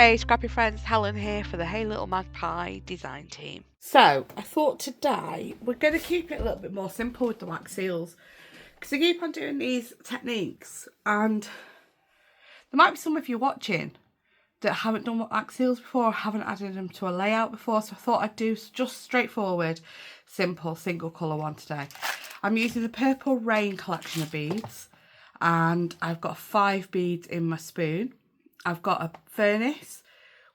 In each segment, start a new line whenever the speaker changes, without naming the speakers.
Hey scrappy friends, Helen here for the Hey Little Magpie design team.
So, I thought today we're going to keep it a little bit more simple with the wax seals, because I keep on doing these techniques and there might be some of you watching that haven't done wax seals before or haven't added them to a layout before, so I thought I'd do just straightforward, simple, single colour one today. I'm using the Purple Rain collection of beads and I've got 5 beads in my spoon. I've got a furnace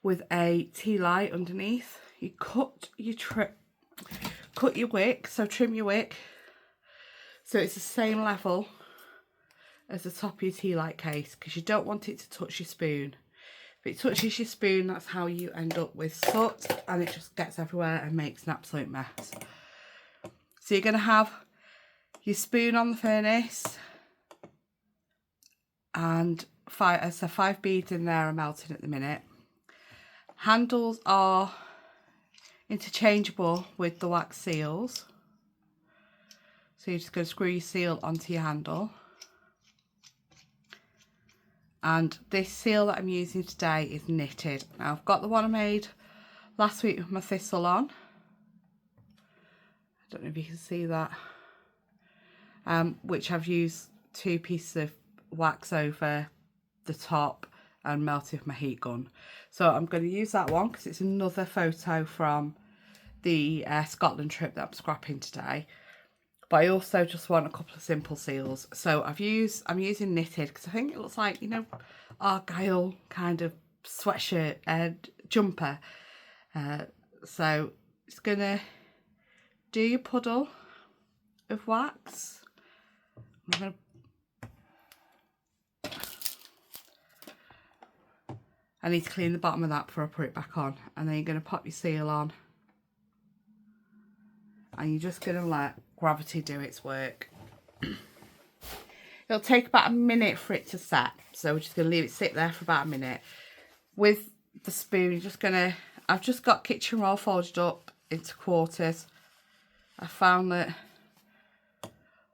with a tea light underneath. You cut your wick, so trim your wick so it's the same level as the top of your tea light case, because you don't want it to touch your spoon. If it touches your spoon, that's how you end up with soot and it just gets everywhere and makes an absolute mess. So you're going to have your spoon on the furnace and 5 beads in there are melting at the minute. Handles are interchangeable with the wax seals, so you're just going to screw your seal onto your handle. And this seal that I'm using today is knitted. Now I've got the one I made last week with my thistle on. I don't know if you can see that, which I've used 2 pieces of wax over the top and melted with my heat gun. So I'm going to use that one because it's another photo from the Scotland trip that I'm scrapping today. But I also just want a couple of simple seals. So I'm using knitted because I think it looks like, you know, Argyle kind of sweatshirt and jumper. So it's gonna do your puddle of wax. I'm gonna I need to clean the bottom of that before I put it back on. And then you're going to pop your seal on. And you're just going to let gravity do its work. It'll take about a minute for it to set. So we're just going to leave it sit there for about a minute. With the spoon, you're just going to... I've just got kitchen roll folded up into quarters. I found that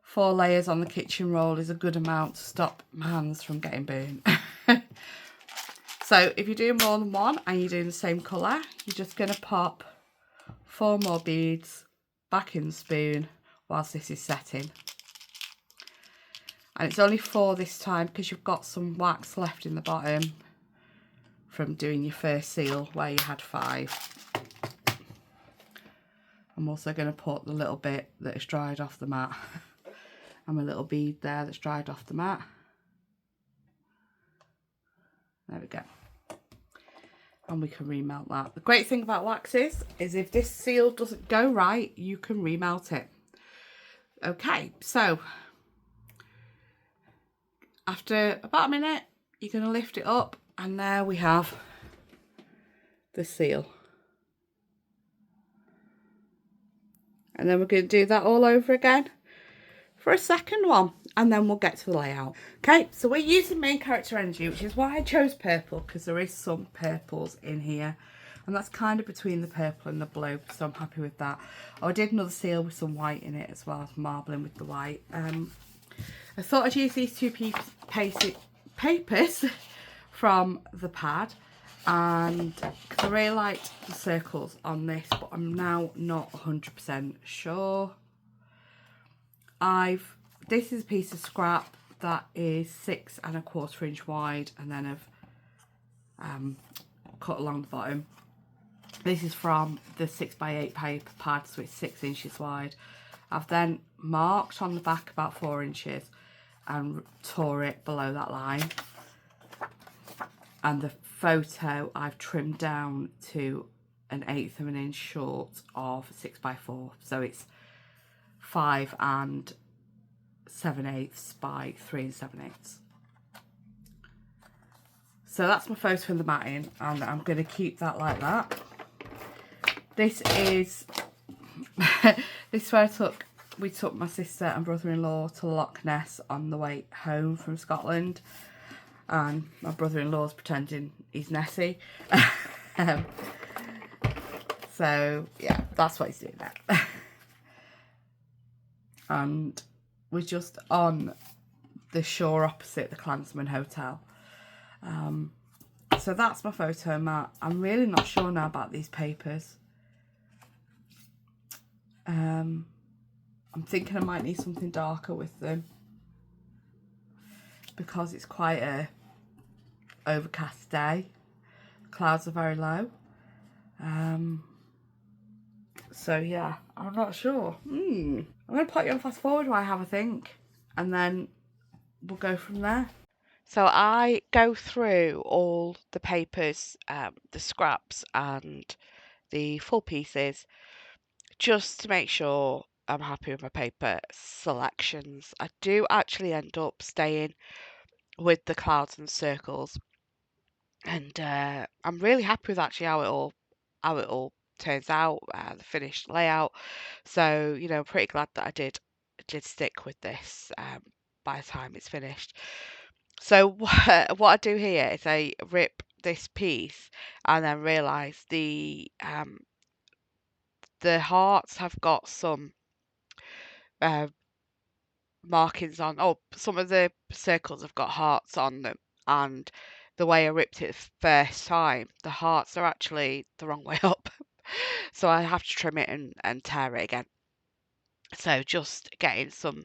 4 layers on the kitchen roll is a good amount to stop my hands from getting burnt. So if you're doing more than one and you're doing the same colour, you're just going to pop 4 more beads back in the spoon whilst this is setting. And it's only 4 this time because you've got some wax left in the bottom from doing your first seal where you had 5. I'm also going to put the little bit that is dried off the mat and my little bead there that's dried off the mat. There we go. And we can remelt that. The great thing about waxes is if this seal doesn't go right, you can remelt it. Okay, so after about a minute, you're going to lift it up and there we have the seal. And then we're going to do that all over again for a second one, and then we'll get to the layout. Okay, so we're using Main Character Energy, which is why I chose purple, because there is some purples in here, and that's kind of between the purple and the blue, so I'm happy with that. Oh, I did another seal with some white in it as well, marbling with the white. I thought I'd use these 2 papers from the pad, and I really liked the circles on this, but I'm now not 100% sure. This is a piece of scrap that is 6 1/4 inch wide, and then I've cut along the bottom. This is from the 6x8 paper pad, so it's 6 inches wide. I've then marked on the back about 4 inches and tore it below that line. And the photo I've trimmed down to 1/8 of an inch short of 6x4, so it's 5 7/8 by 3 7/8. So that's my photo from the matting, and I'm going to keep that like that. This is this is where we took my sister and brother-in-law to Loch Ness on the way home from Scotland, and my brother-in-law's pretending he's Nessie. So yeah, that's what he's doing there. And we're just on the shore opposite the Clansman Hotel. So that's my photo mat. I'm really not sure now about these papers. I'm thinking I might need something darker with them because it's quite a overcast day. Clouds are very low. So yeah, I'm not sure. I'm going to put you on fast forward while I have a think, and then we'll go from there.
So I go through all the papers, the scraps and the full pieces, just to make sure I'm happy with my paper selections. I do actually end up staying with the clouds and circles, and I'm really happy with actually how it all turns out, the finished layout. So I'm pretty glad that I did stick with this by the time it's finished. So what I do here is I rip this piece and then realise the hearts have got some uh, markings on. Oh, some of the circles have got hearts on them, and the way I ripped it the first time, the hearts are actually the wrong way up. So I have to trim it and tear it again. So just getting some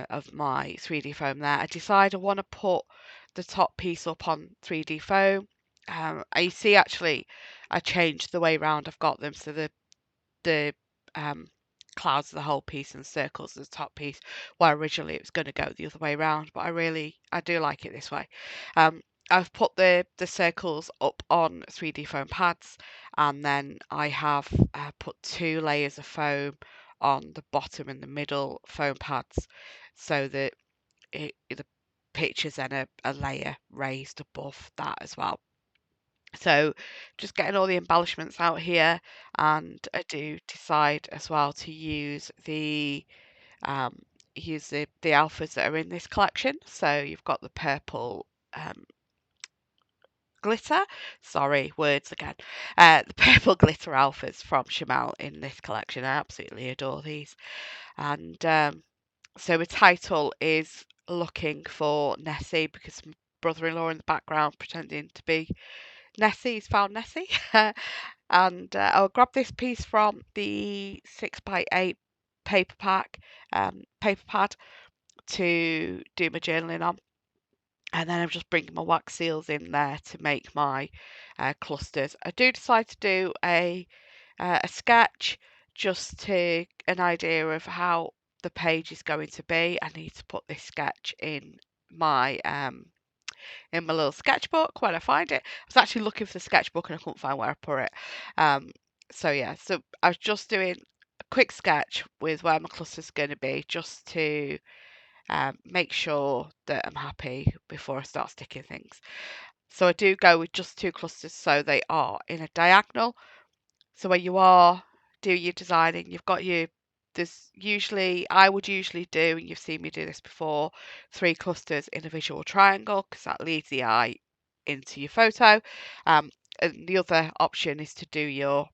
of my 3D foam there. I decide I want to put the top piece up on 3D foam. I see actually I changed the way round I've got them, so the clouds are the whole piece and circles are the top piece, where originally it was going to go the other way around, but I do like it this way. I've put the circles up on 3D foam pads, and then I have put 2 layers of foam on the bottom and the middle foam pads, so that the picture's then a layer raised above that as well. So just getting all the embellishments out here, and I do decide as well to um, use the alphas that are in this collection. So you've got the purple glitter. Sorry, words again. The purple glitter alphas from Shimelle in this collection. I absolutely adore these. And so the title is Looking for Nessie, because my brother-in-law in the background pretending to be Nessie. He's found Nessie. And I'll grab this piece from the 6x8 paper pad to do my journaling on. And then I'm just bringing my wax seals in there to make my clusters. I do decide to do a sketch just to an idea of how the page is going to be. I need to put this sketch in my little sketchbook when I find it. I was actually looking for the sketchbook and I couldn't find where I put it. So yeah, so I was just doing a quick sketch with where my cluster's going to be, just to make sure that I'm happy before I start sticking things. So I do go with just 2 clusters, so they are in a diagonal. So when you are doing your designing, I would usually do, and you've seen me do this before, 3 clusters in a visual triangle, because that leads the eye into your photo. And the other option is to do your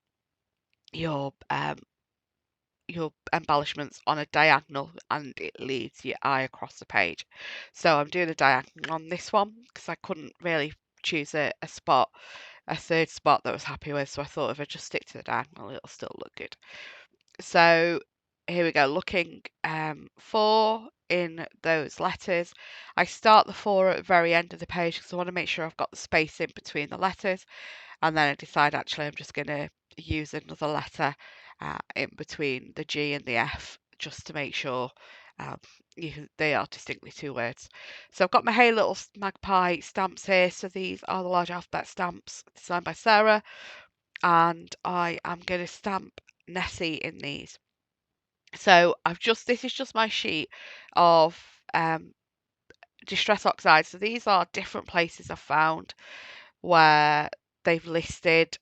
embellishments on a diagonal, and it leads your eye across the page. So I'm doing a diagonal on this one because I couldn't really choose a third spot that I was happy with. So I thought if I just stick to the diagonal, it'll still look good. So here we go, looking for in those letters. I start the 4 at the very end of the page because I want to make sure I've got the space in between the letters, and then I decide actually I'm just going to use another letter in between the G and the F, just to make sure they are distinctly 2 words. So I've got my Hey Little Magpie stamps here. So these are the large alphabet stamps designed by Sarah, and I am going to stamp Nessie in these. So this is just my sheet of Distress Oxide. So these are different places I've found where they've listed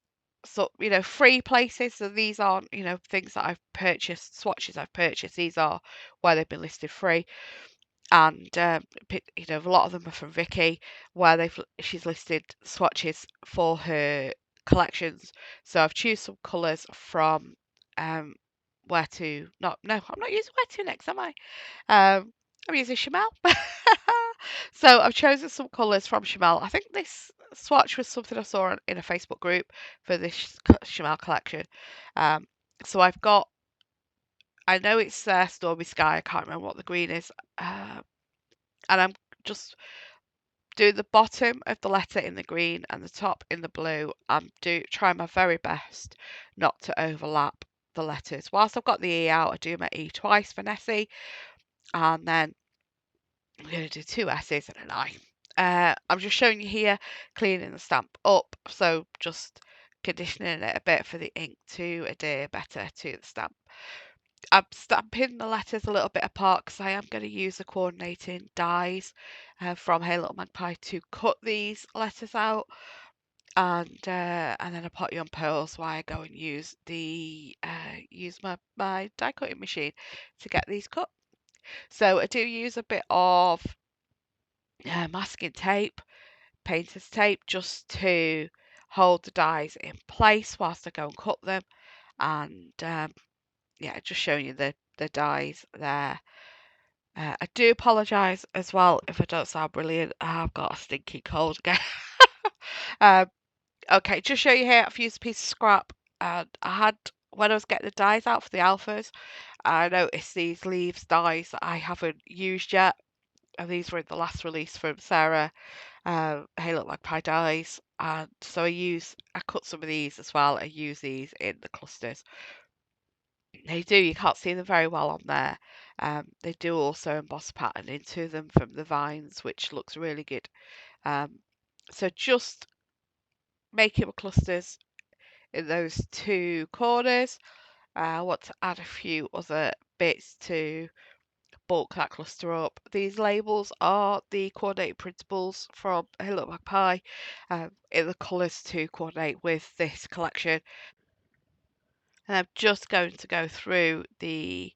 free places. So these aren't, things that I've purchased, swatches I've purchased. These are where they've been listed free. And a lot of them are from Vicky, where she's listed swatches for her collections. So I've chosen some colours from where to not no I'm not using where to next, am I? I'm using Shimelle. So I've chosen some colours from Shimelle. I think this swatch was something I saw in a Facebook group for this Shimelle collection. So I've got, I know it's Stormy Sky, I can't remember what the green is, and I'm just doing the bottom of the letter in the green and the top in the blue. I'm trying my very best not to overlap the letters. Whilst I've got the E out, I do my E twice for Nessie, and then I'm going to do 2 S's and an I. I'm just showing you here cleaning the stamp up, so just conditioning it a bit for the ink to adhere better to the stamp. I'm stamping the letters a little bit apart because I am going to use the coordinating dies from Hey Little Magpie to cut these letters out, and then I put you on pause while I go and use my die cutting machine to get these cut. So I do use a bit of masking tape, painter's tape, just to hold the dies in place whilst I go and cut them. And yeah, just showing you the dies there. I do apologise as well if I don't sound brilliant. I've got a stinky cold again. Okay, just show you here, I've used a piece of scrap, and when I was getting the dies out for the alphas, I noticed these leaves dies that I haven't used yet. And these were in the last release from Sarah, Hey Little Magpie dies. And so I cut some of these as well. I use these in the clusters. You can't see them very well on there. They do also emboss pattern into them from the vines, which looks really good. So just making my clusters in those 2 corners. I want to add a few other bits to bulk that cluster up. These labels are the coordinating principles from Hey Little Magpie in the colours to coordinate with this collection. And I'm just going to go through the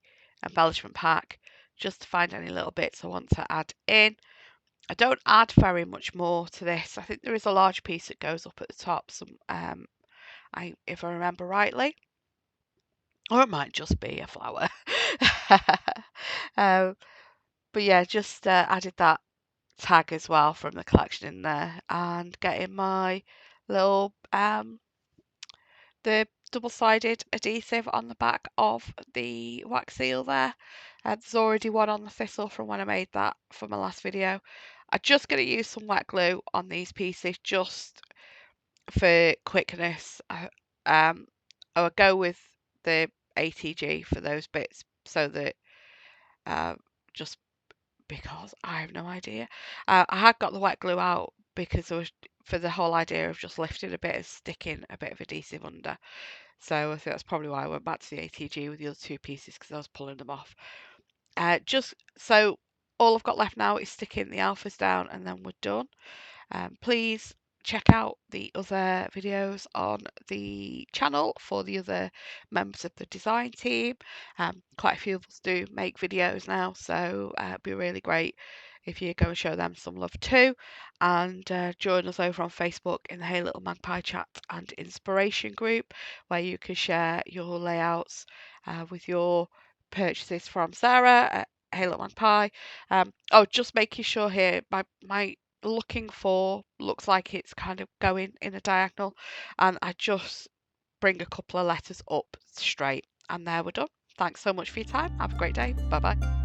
embellishment pack just to find any little bits I want to add in. I don't add very much more to this. I think there is a large piece that goes up at the top, if I remember rightly. Or it might just be a flower. But yeah, just added that tag as well from the collection in there, and getting my little the double-sided adhesive on the back of the wax seal there. There's already one on the thistle from when I made that for my last video. I'm just going to use some wet glue on these pieces just for quickness. I would go with the ATG for those bits, so that just because I have no idea. I had got the wet glue out because for the whole idea of just lifting a bit and sticking a bit of adhesive under. So I think that's probably why I went back to the ATG with the other 2 pieces, because I was pulling them off. Just so all I've got left now is sticking the alphas down, and then we're done. Please check out the other videos on the channel for the other members of the design team. Quite a few of us do make videos now, so it'd be really great if you go and show them some love too. And join us over on Facebook in the Hey Little Magpie chat and inspiration group, where you can share your layouts with your purchases from Sarah at Hey Little Magpie. Just making sure here, my looks like it's kind of going in a diagonal, and I just bring a couple of letters up straight, and there we're done. Thanks so much for your time. Have a great day. Bye bye.